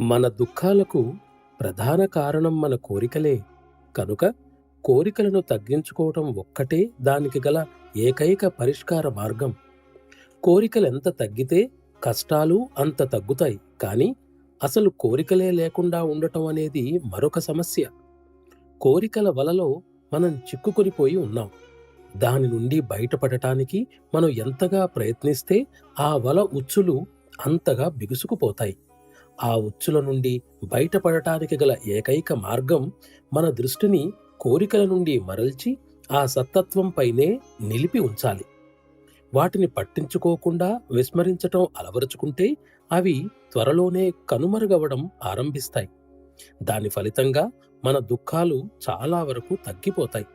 మన దుఃఖాలకు ప్రధాన కారణం మన కోరికలే. కనుక కోరికలను తగ్గించుకోవటం ఒక్కటే దానికి గల ఏకైక పరిష్కార మార్గం. కోరికలెంత తగ్గితే కష్టాలు అంత తగ్గుతాయి. కానీ అసలు కోరికలే లేకుండా ఉండటం అనేది మరొక సమస్య. కోరికల వలలో మనం చిక్కుకొనిపోయి ఉన్నాం. దాని నుండి బయటపడటానికి మనం ఎంతగా ప్రయత్నిస్తే ఆ వల ఉచ్చులు అంతగా బిగుసుకుపోతాయి. ఆ ఉచ్చుల నుండి బయటపడటానికి గల ఏకైక మార్గం మన దృష్టిని కోరికల నుండి మరల్చి ఆ సత్తత్వంపైనే నిలిపి ఉంచాలి. వాటిని పట్టించుకోకుండా విస్మరించటం అలవరుచుకుంటే అవి త్వరలోనే కనుమరుగవడం ఆరంభిస్తాయి. దాని ఫలితంగా మన దుఃఖాలు చాలా వరకు తగ్గిపోతాయి.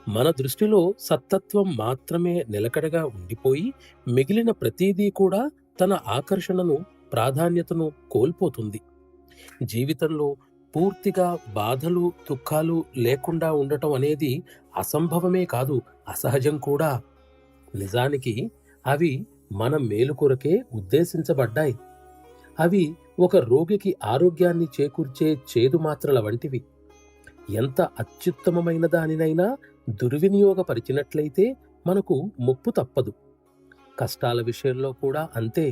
మన దృష్టిలో సత్తత్వం మాత్రమే నిలకడగా ఉండిపోయి మిగిలిన ప్రతీదీ కూడా తన ఆకర్షణను, ప్రాధాన్యతను కోల్పోతుంది. జీవితంలో పూర్తిగా బాధలు, దుఃఖాలు లేకుండా ఉండటం అనేది అసంభవమే కాదు, అసహజం కూడా. నిజానికి అవి మన మేలు కొరకే ఉద్దేశించబడ్డాయి. అవి ఒక రోగికి ఆరోగ్యాన్ని చేకూర్చే చేదు మాత్రల వంటివి. ఎంత అత్యుత్తమమైన దానినైనా దుర్వినియోగపరిచినట్లయితే మనకు ముప్పు తప్పదు. కష్టాల విషయంలో కూడా అంతే.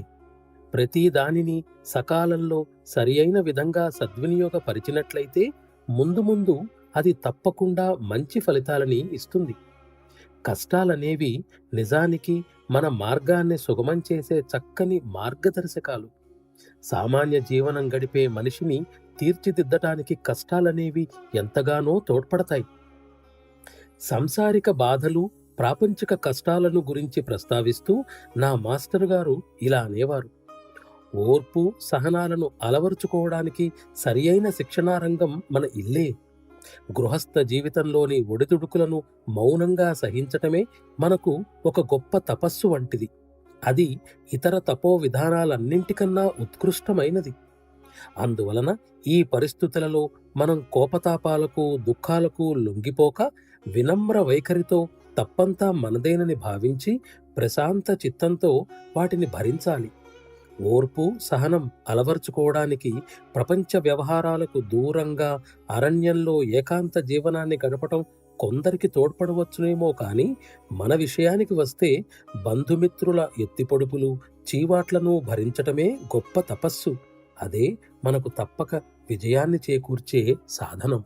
ప్రతి దానిని సకాలంలో సరియైన విధంగా సద్వినియోగపరిచినట్లయితే ముందు ముందు అది తప్పకుండా మంచి ఫలితాలని ఇస్తుంది. కష్టాలనేవి నిజానికి మన మార్గాన్ని సుగమం చేసే చక్కని మార్గదర్శకాలు. సామాన్య జీవనం గడిపే మనిషిని తీర్చిదిద్దటానికి కష్టాలనేవి ఎంతగానో తోడ్పడతాయి. సంసారిక బాధలు, ప్రాపంచిక కష్టాలను గురించి ప్రస్తావిస్తూ నా మాస్టర్ గారు ఇలా అనేవారు: ఓర్పు, సహనాలను అలవరుచుకోవడానికి సరియైన శిక్షణారంగం మన ఇల్లే. గృహస్థ జీవితంలోని ఒడిదుడుకులను మౌనంగా సహించటమే మనకు ఒక గొప్ప తపస్సు వంటిది. అది ఇతర తపో విధానాలన్నింటికన్నా ఉత్కృష్టమైనది. అందువలన ఈ పరిస్థితులలో మనం కోపతాపాలకు, దుఃఖాలకు లొంగిపోక వినమ్ర వైఖరితో తప్పంతా మనదేనని భావించి ప్రశాంత చిత్తంతో వాటిని భరించాలి. ఓర్పు, సహనం అలవర్చుకోవడానికి ప్రపంచ వ్యవహారాలకు దూరంగా అరణ్యంలో ఏకాంత జీవనాన్ని గడపటం కొందరికి తోడ్పడవచ్చునేమో కానీ మన విషయానికి వస్తే బంధుమిత్రుల ఎత్తిపొడుపులు, చీవాట్లను భరించటమే గొప్ప తపస్సు. అదే మనకు తప్పక విజయాన్ని చేకూర్చే సాధనం.